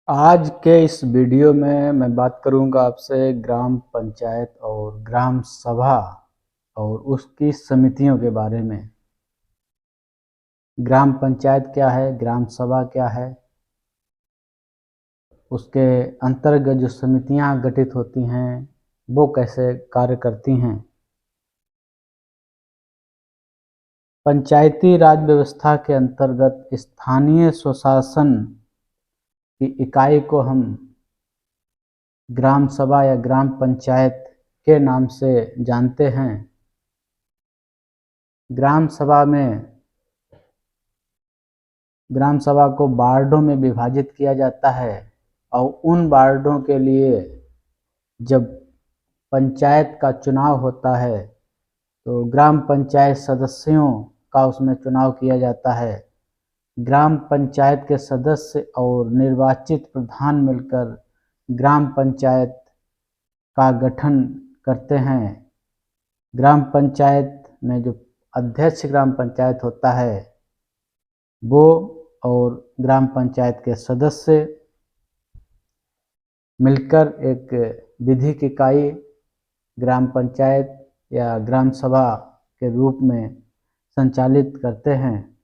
आज के इस वीडियो में मैं बात करूंगा आपसे ग्राम पंचायत और ग्राम सभा और उसकी समितियों के बारे में। ग्राम पंचायत क्या है, ग्राम सभा क्या है, उसके अंतर्गत जो समितियां गठित होती हैं वो कैसे कार्य करती हैं। पंचायती राज व्यवस्था के अंतर्गत स्थानीय स्वशासन की इकाई को हम ग्राम सभा या ग्राम पंचायत के नाम से जानते हैं। ग्राम सभा को वार्डों में विभाजित किया जाता है और उन वार्डों के लिए जब पंचायत का चुनाव होता है तो ग्राम पंचायत सदस्यों का उसमें चुनाव किया जाता है। ग्राम पंचायत के सदस्य और निर्वाचित प्रधान मिलकर ग्राम पंचायत का गठन करते हैं। ग्राम पंचायत में जो अध्यक्ष ग्राम पंचायत होता है वो और ग्राम पंचायत के सदस्य मिलकर एक विधिक इकाई ग्राम पंचायत या ग्राम सभा के रूप में संचालित करते हैं।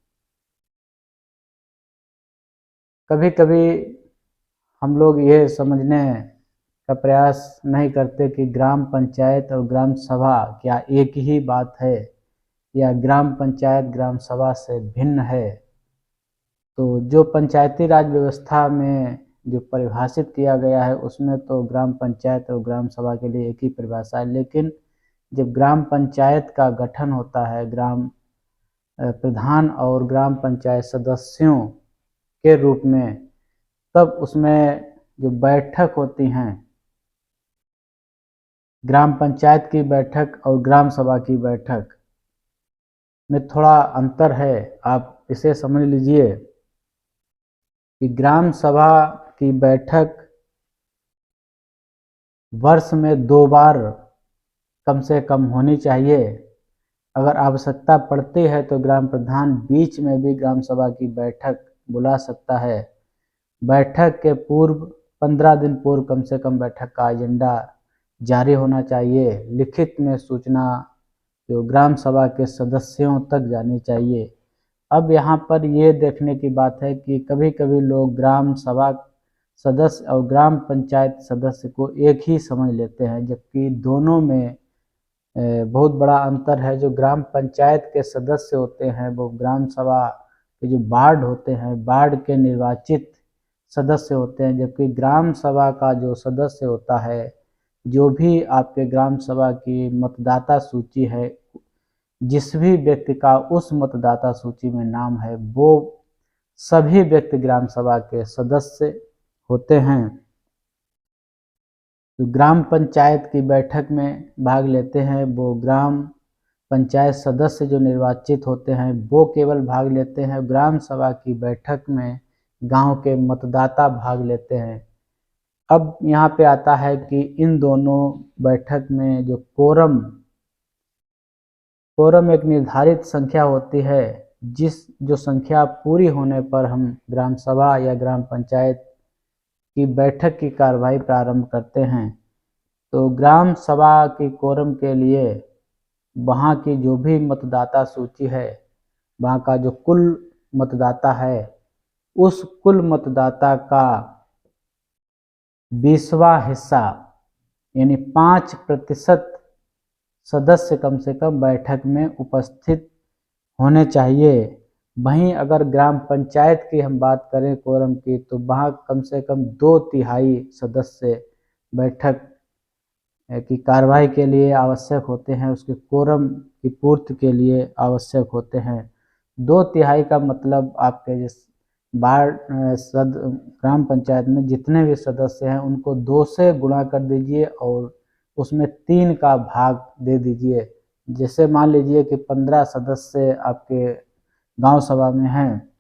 कभी कभी हम लोग ये समझने का प्रयास नहीं करते कि ग्राम पंचायत और ग्राम सभा क्या एक ही बात है या ग्राम पंचायत ग्राम सभा से भिन्न है। तो जो पंचायती राज व्यवस्था में जो परिभाषित किया गया है उसमें तो ग्राम पंचायत और ग्राम सभा के लिए एक ही परिभाषा है, लेकिन जब ग्राम पंचायत का गठन होता है ग्राम प्रधान और ग्राम पंचायत सदस्यों के रूप में, तब उसमें जो बैठक होती हैं, ग्राम पंचायत की बैठक और ग्राम सभा की बैठक में थोड़ा अंतर है। आप इसे समझ लीजिए कि ग्राम सभा की बैठक वर्ष में 2 बार कम से कम होनी चाहिए। अगर आवश्यकता पड़ती है तो ग्राम प्रधान बीच में भी ग्राम सभा की बैठक बुला सकता है। बैठक के पूर्व 15 दिन पूर्व कम से कम बैठक का एजेंडा जारी होना चाहिए। लिखित में सूचना जो ग्राम सभा के सदस्यों तक जानी चाहिए। अब यहाँ पर ये देखने की बात है कि कभी कभी लोग ग्राम सभा सदस्य और ग्राम पंचायत सदस्य को एक ही समझ लेते हैं, जबकि दोनों में बहुत बड़ा अंतर है। जो ग्राम पंचायत के सदस्य होते हैं वो ग्राम सभा के जो वार्ड होते हैं वार्ड के निर्वाचित सदस्य होते हैं, जबकि ग्राम सभा का जो सदस्य होता है, जो भी आपके ग्राम सभा की मतदाता सूची है, जिस भी व्यक्ति का उस मतदाता सूची में नाम है वो सभी व्यक्ति ग्राम सभा के सदस्य होते हैं। तो ग्राम पंचायत की बैठक में भाग लेते हैं वो ग्राम पंचायत सदस्य जो निर्वाचित होते हैं वो केवल भाग लेते हैं। ग्राम सभा की बैठक में गांव के मतदाता भाग लेते हैं। अब यहाँ पे आता है कि इन दोनों बैठक में जो कोरम एक निर्धारित संख्या होती है, जो संख्या पूरी होने पर हम ग्राम सभा या ग्राम पंचायत की बैठक की कार्रवाई प्रारंभ करते हैं। तो ग्राम सभा की कोरम के लिए वहाँ की जो भी मतदाता सूची है, वहाँ का जो कुल मतदाता है, उस कुल मतदाता का 20वां हिस्सा यानी 5% सदस्य कम से कम बैठक में उपस्थित होने चाहिए। वहीं अगर ग्राम पंचायत की हम बात करें कोरम की, तो वहाँ कम से कम 2/3 सदस्य बैठक की कार्रवाई के लिए आवश्यक होते हैं, उसके कोरम की पूर्ति के लिए आवश्यक होते हैं। 2/3 का मतलब आपके जिस ग्राम पंचायत में जितने भी सदस्य हैं उनको 2 से गुणा कर दीजिए और उसमें 3 का भाग दे दीजिए। जैसे मान लीजिए कि 15 सदस्य आपके गांव सभा में हैं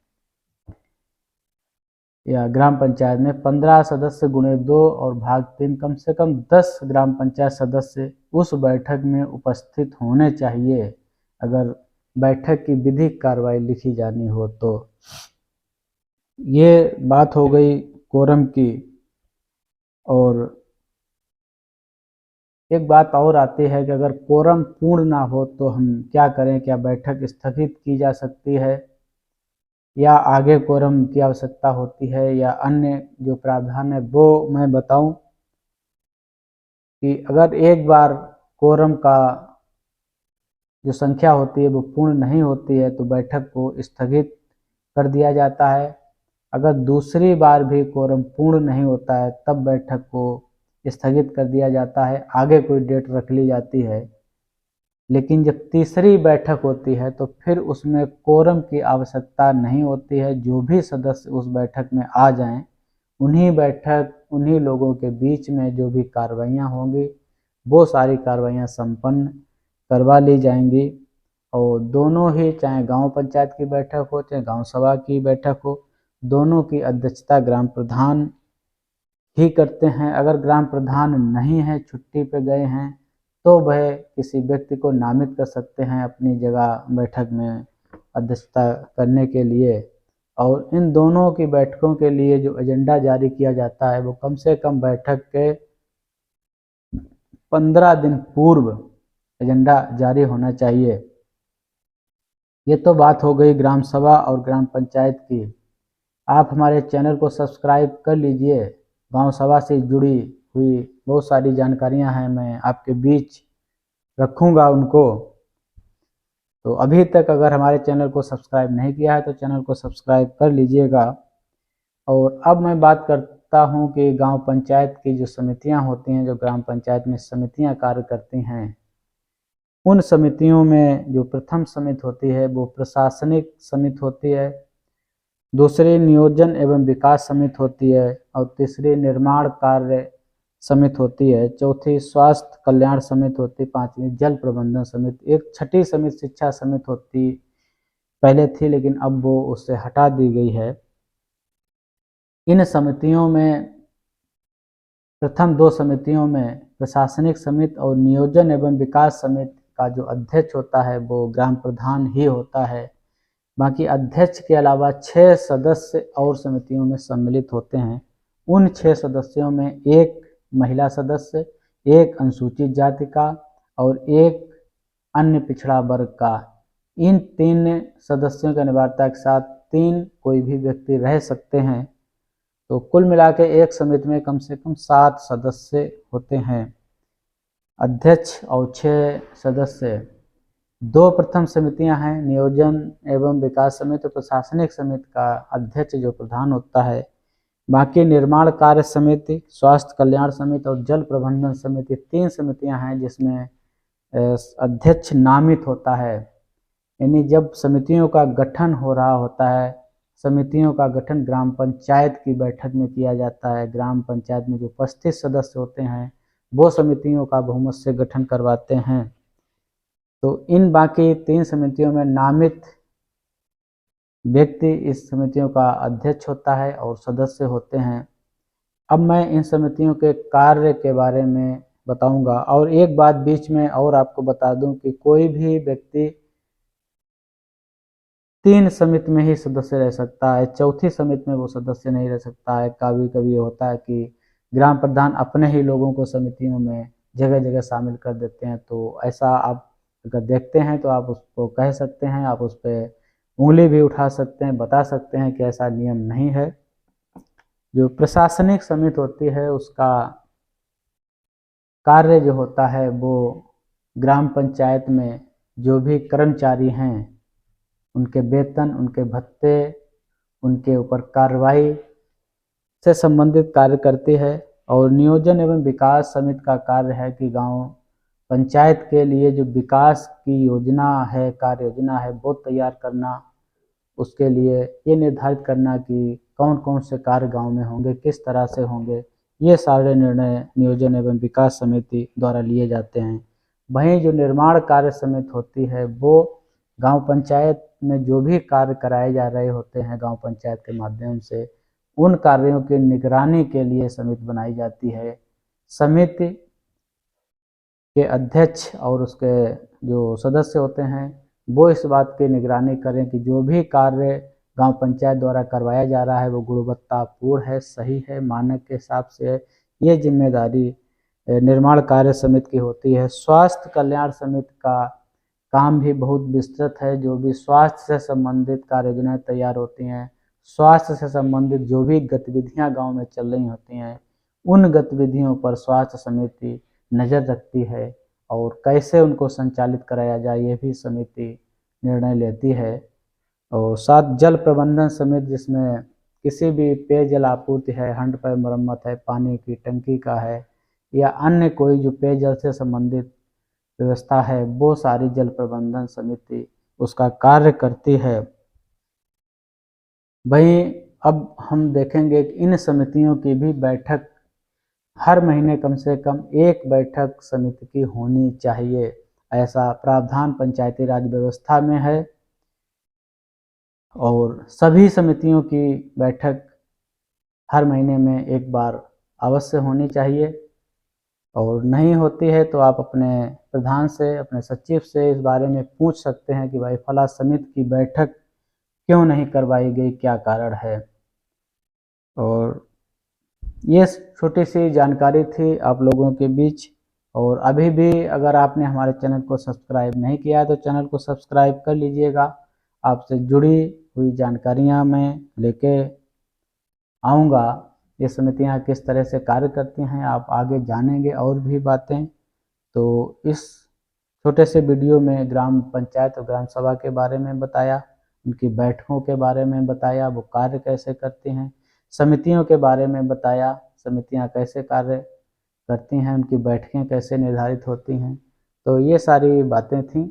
या ग्राम पंचायत में, 15 सदस्य गुणे 2 और भाग 3, कम से कम 10 ग्राम पंचायत सदस्य उस बैठक में उपस्थित होने चाहिए अगर बैठक की विधिक कार्रवाई लिखी जानी हो तो। ये बात हो गई कोरम की। और एक बात और आती है कि अगर कोरम पूर्ण ना हो तो हम क्या करें, क्या बैठक स्थगित की जा सकती है या आगे कोरम की आवश्यकता होती है या अन्य जो प्रावधान है वो मैं बताऊं कि अगर एक बार कोरम का जो संख्या होती है वो पूर्ण नहीं होती है तो बैठक को स्थगित कर दिया जाता है। अगर दूसरी बार भी कोरम पूर्ण नहीं होता है तब बैठक को स्थगित कर दिया जाता है, आगे कोई डेट रख ली जाती है। लेकिन जब तीसरी बैठक होती है तो फिर उसमें कोरम की आवश्यकता नहीं होती है। जो भी सदस्य उस बैठक में आ जाएं, उन्हीं लोगों के बीच में जो भी कार्रवाइयाँ होंगी वो सारी कार्रवाइयाँ संपन्न करवा ली जाएंगी। और दोनों ही, चाहे गांव पंचायत की बैठक हो चाहे गांव सभा की बैठक हो, दोनों की अध्यक्षता ग्राम प्रधान ही करते हैं। अगर ग्राम प्रधान नहीं है, छुट्टी पे गए हैं, तो वह किसी व्यक्ति को नामित कर सकते हैं अपनी जगह बैठक में अध्यक्षता करने के लिए। और इन दोनों की बैठकों के लिए जो एजेंडा जारी किया जाता है वो कम से कम बैठक के 15 दिन पूर्व एजेंडा जारी होना चाहिए। ये तो बात हो गई ग्राम सभा और ग्राम पंचायत की। आप हमारे चैनल को सब्सक्राइब कर लीजिए। गांव सभा से जुड़ी हुई बहुत सारी जानकारियां हैं, मैं आपके बीच रखूंगा उनको। तो अभी तक अगर हमारे चैनल को सब्सक्राइब नहीं किया है तो चैनल को सब्सक्राइब कर लीजिएगा। और अब मैं बात करता हूं कि गांव पंचायत की जो समितियां होती हैं, जो ग्राम पंचायत में समितियां कार्य करती हैं, उन समितियों में जो प्रथम समिति होती है वो प्रशासनिक समिति होती है, दूसरी नियोजन एवं विकास समिति होती है और तीसरी निर्माण कार्य समिति होती है, चौथी स्वास्थ्य कल्याण समिति होती है, पांचवी जल प्रबंधन समिति। एक छठी समिति शिक्षा समिति होती पहले थी लेकिन अब वो उससे हटा दी गई है। इन समितियों में, प्रथम दो समितियों में प्रशासनिक समिति और नियोजन एवं विकास समिति का जो अध्यक्ष होता है वो ग्राम प्रधान ही होता है। बाकी अध्यक्ष के अलावा 6 सदस्य और समितियों में सम्मिलित होते हैं। उन 6 सदस्यों में एक महिला सदस्य, एक अनुसूचित जाति का और एक अन्य पिछड़ा वर्ग का। इन 3 सदस्यों की अनिवार्यता के साथ 3 कोई भी व्यक्ति रह सकते हैं। तो कुल मिला के एक समिति में कम से कम 7 सदस्य होते हैं, अध्यक्ष और 6 सदस्य। 2 प्रथम समितियां हैं, नियोजन एवं विकास समिति और प्रशासनिक समिति का अध्यक्ष जो प्रधान होता है। बाकी निर्माण कार्य समिति, स्वास्थ्य कल्याण समिति और जल प्रबंधन समिति 3 समितियां हैं जिसमें अध्यक्ष नामित होता है। यानी जब समितियों का गठन हो रहा होता है, समितियों का गठन ग्राम पंचायत की बैठक में किया जाता है। ग्राम पंचायत में जो उपस्थित सदस्य होते हैं वो समितियों का बहुमत से गठन करवाते हैं। तो इन बाकी 3 समितियों में नामित व्यक्ति इस समितियों का अध्यक्ष होता है और सदस्य होते हैं। अब मैं इन समितियों के कार्य के बारे में बताऊंगा। और एक बात बीच में और आपको बता दूं कि कोई भी व्यक्ति 3 समिति में ही सदस्य रह सकता है, चौथी समिति में वो सदस्य नहीं रह सकता है। कभी कभी होता है कि ग्राम प्रधान अपने ही लोगों को समितियों में जगह जगह शामिल कर देते हैं। तो ऐसा आप अगर देखते हैं तो आप उसको कह सकते हैं, आप उस पर उंगली भी उठा सकते हैं, बता सकते हैं कि ऐसा नियम नहीं है। जो प्रशासनिक समिति होती है उसका कार्य जो होता है वो ग्राम पंचायत में जो भी कर्मचारी हैं उनके वेतन, उनके भत्ते, उनके ऊपर कार्रवाई से संबंधित कार्य करती है। और नियोजन एवं विकास समिति का कार्य है कि गांव पंचायत के लिए जो विकास की योजना है, कार्य योजना है, वो तैयार करना, उसके लिए ये निर्धारित करना कि कौन कौन से कार्य गांव में होंगे, किस तरह से होंगे, ये सारे निर्णय नियोजन एवं विकास समिति द्वारा लिए जाते हैं। वहीं जो निर्माण कार्य समिति होती है वो गांव पंचायत में जो भी कार्य कराए जा रहे होते हैं गांव पंचायत के माध्यम से, उन कार्यों की निगरानी के लिए समिति बनाई जाती है। समिति के अध्यक्ष और उसके जो सदस्य होते हैं वो इस बात की निगरानी करें कि जो भी कार्य गांव पंचायत द्वारा करवाया जा रहा है वो गुणवत्तापूर्ण है, सही है, मानक के हिसाब से है। ये जिम्मेदारी निर्माण कार्य समिति की होती है। स्वास्थ्य कल्याण समिति का काम भी बहुत विस्तृत है। जो भी स्वास्थ्य से संबंधित कार्य योजनाएं तैयार होती हैं, स्वास्थ्य से संबंधित जो भी गतिविधियां गांव में चल रही होती हैं, उन गतिविधियों पर स्वास्थ्य समिति नज़र रखती है और कैसे उनको संचालित कराया जाए ये भी समिति निर्णय लेती है। और साथ जल प्रबंधन समिति, जिसमें किसी भी पेयजल आपूर्ति है, हैंडपंप मरम्मत है, पानी की टंकी का है या अन्य कोई जो पेयजल से संबंधित व्यवस्था है, वो सारी जल प्रबंधन समिति उसका कार्य करती है। वहीं अब हम देखेंगे कि इन समितियों की भी बैठक हर महीने कम से कम एक बैठक समिति की होनी चाहिए, ऐसा प्रावधान पंचायती राज व्यवस्था में है। और सभी समितियों की बैठक हर महीने में एक बार अवश्य होनी चाहिए, और नहीं होती है तो आप अपने प्रधान से, अपने सचिव से इस बारे में पूछ सकते हैं कि भाई फला समिति की बैठक क्यों नहीं करवाई गई, क्या कारण है। और ये छोटी सी जानकारी थी आप लोगों के बीच। और अभी भी अगर आपने हमारे चैनल को सब्सक्राइब नहीं किया है तो चैनल को सब्सक्राइब कर लीजिएगा। आपसे जुड़ी हुई जानकारियां मैं लेके आऊँगा। ये समितियां किस तरह से कार्य करती हैं आप आगे जानेंगे और भी बातें। तो इस छोटे से वीडियो में ग्राम पंचायत और ग्राम सभा के बारे में बताया, उनकी बैठकों के बारे में बताया, वो कार्य कैसे करती हैं, समितियों के बारे में बताया, समितियां कैसे कार्य करती हैं, उनकी बैठकें कैसे निर्धारित होती हैं। तो ये सारी बातें थीं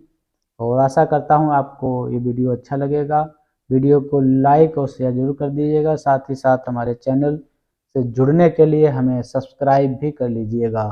और आशा करता हूँ आपको ये वीडियो अच्छा लगेगा। वीडियो को लाइक और शेयर जरूर कर दीजिएगा। साथ ही साथ हमारे चैनल से जुड़ने के लिए हमें सब्सक्राइब भी कर लीजिएगा।